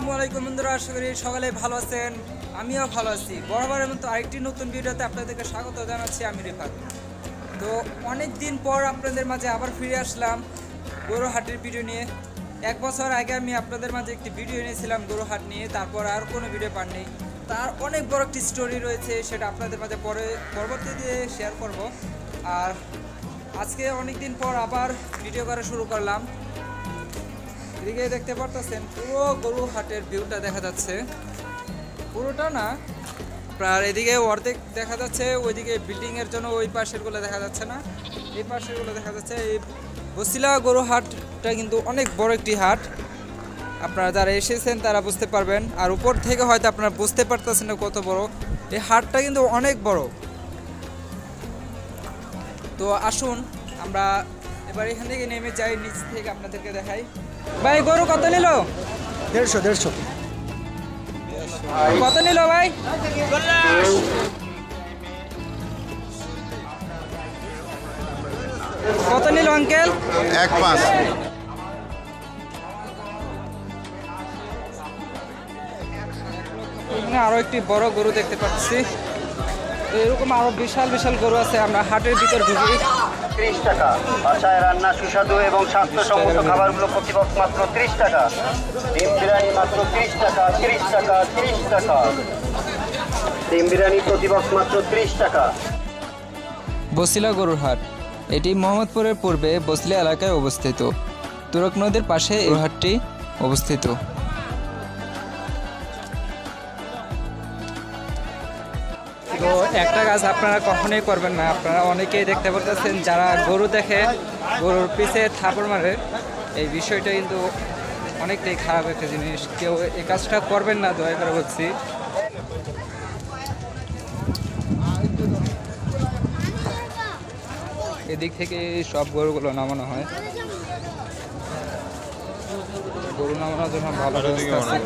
আসসালামু আলাইকুম বন্ধুরা, আশা করি সকালে ভালো আছেন। আমিও ভালো আছি। বরাবরের মতো আরেকটি নতুন ভিডিওতে আপনাদেরকে স্বাগত জানাচ্ছি। আমি রিফাত। তো অনেক দিন পর আপনাদের মাঝে আবার ফিরে আসলাম গরু হাটের ভিডিও নিয়ে। 1 বছর আগে আমি আপনাদের মাঝে একটি ভিডিও এনেছিলাম গরু হাট নিয়ে, তারপর আর কোনো ভিডিও পাননি। তার অনেক বড় একটি স্টোরি রয়েছে, সেটা আপনাদের মাঝে পরবর্তীতে শেয়ার করব। আর আজকে অনেক দিন পর আবার ভিডিও করা শুরু করলাম। এদিকে দেখতে পারতেছেন পুরো গরু হাটের ভিউটা দেখা যাচ্ছে, পুরোটা না, প্রায় এদিকে অর্ধেক দেখা যাচ্ছে। ওইদিকে বিল্ডিংয়ের জন্য ওই পাশেরগুলো দেখা যাচ্ছে না, এই পাশেরগুলো দেখা যাচ্ছে। এই বসিলা গরু হাটটা কিন্তু অনেক বড় একটি হাট। আপনারা যারা এসেছেন তারা বুঝতে পারবেন, আর উপর থেকে হয়তো আপনারা বুঝতে পারতেছেন না কত বড় এই হাটটা, কিন্তু অনেক বড়। তো আসুন আমরা এবার এখান থেকে নেমে যাই, নিচ থেকে আপনাদেরকে দেখাই। ভাই গরু কত নিল? 150 কত নিল ভাই? কত নিল আঙ্কেল? 1.5 এখানে আরো একটি বড় গরু দেখতে পাচ্ছি। এরকম আরো বিশাল বিশাল গরু আছে। আমরা হাটের ভিতর ঢুকি। 30 টাকা। বাসায় রান্না সুস্বাদু এবং স্বাস্থ্যসম্মত খাবারগুলো প্রতিপক্ষ মাত্র 30 টাকা। ডিম বিরিয়ানি মাত্র 30 টাকা, 30 টাকা, 30 টাকা। ডিম বিরিয়ানি প্রতিপক্ষ মাত্র 30 টাকা। বসিলা গরুর হাট, এটি মোহাম্মদপুরের পূর্বে বসিলা এলাকায় অবস্থিত। তুরক নদীর পাশে এই হাটটি অবস্থিত। তো একটা কাজ আপনারা কখনোই করবেন না। আপনারা অনেকেই দেখতে পাচ্ছেন যারা গরু দেখে গরুর পিছে থাপড় মারে, এই বিষয়টা কিন্তু অনেকটাই খারাপ একটা জিনিস। কেউ এই কাজটা করবেন না, দয়া করে বলছি। এদিক থেকে সব গরুগুলো নামানো হয়। গরু নামানোর জন্য ভালো ব্যবস্থা আছে।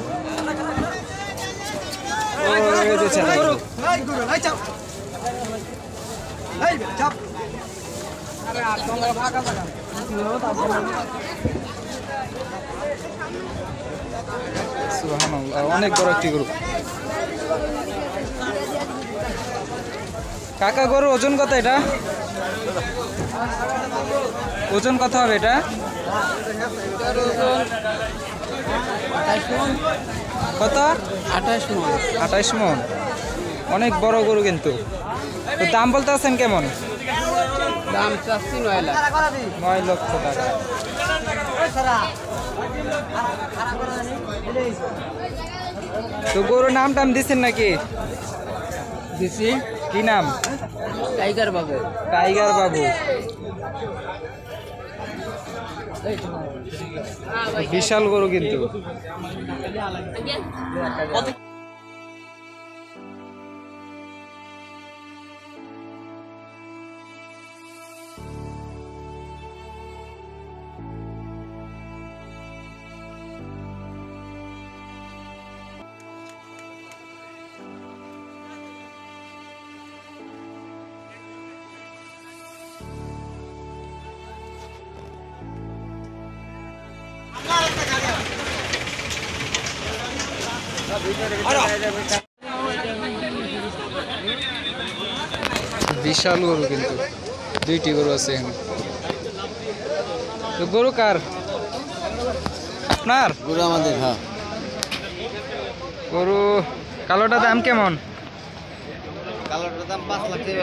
অনেক বড় একটি গরু। কাকা গরু ওজন কত? এটা ওজন কত হবে? এটা কত? 28 মণ। অনেক বড় গরু কিন্তু। তো দাম বলতে আছেন কেমন? দাম চাচ্ছি 9 লাখ। 9 লক্ষ টাকা। তো গরুর নাম টাম দিচ্ছেন নাকি? দিছি। কি নাম? টাইগার বাবু। টাইগার বাবু। বিশাল গরু কিন্তু। বিশাল গরু কিন্তু, 2টি গরু আছে এখানে। তো গরু কার? আপনার? গরু আমাদের। হ্যাঁ। গরু কালোটা দাম কেমন? কালোটার দাম 5 লাখ টাকা।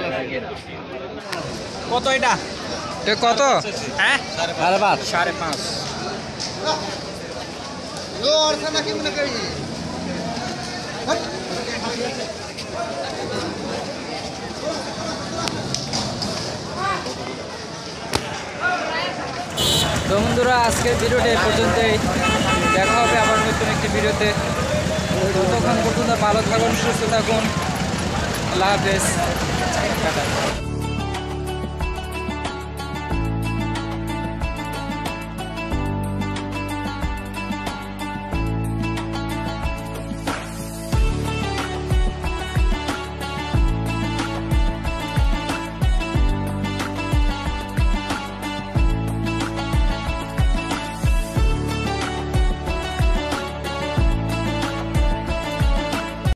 কত এটা? কত? হ্যাঁ 5.5। 5.5। তো বন্ধুরা, আজকের ভিডিওটা এই পর্যন্তই। দেখা হবে আবার নতুন একটি ভিডিওতে। ততক্ষণ পর্যন্ত ভালো থাকুন, সুস্থ থাকুন। আল্লাহ হাফেজ। টাটা।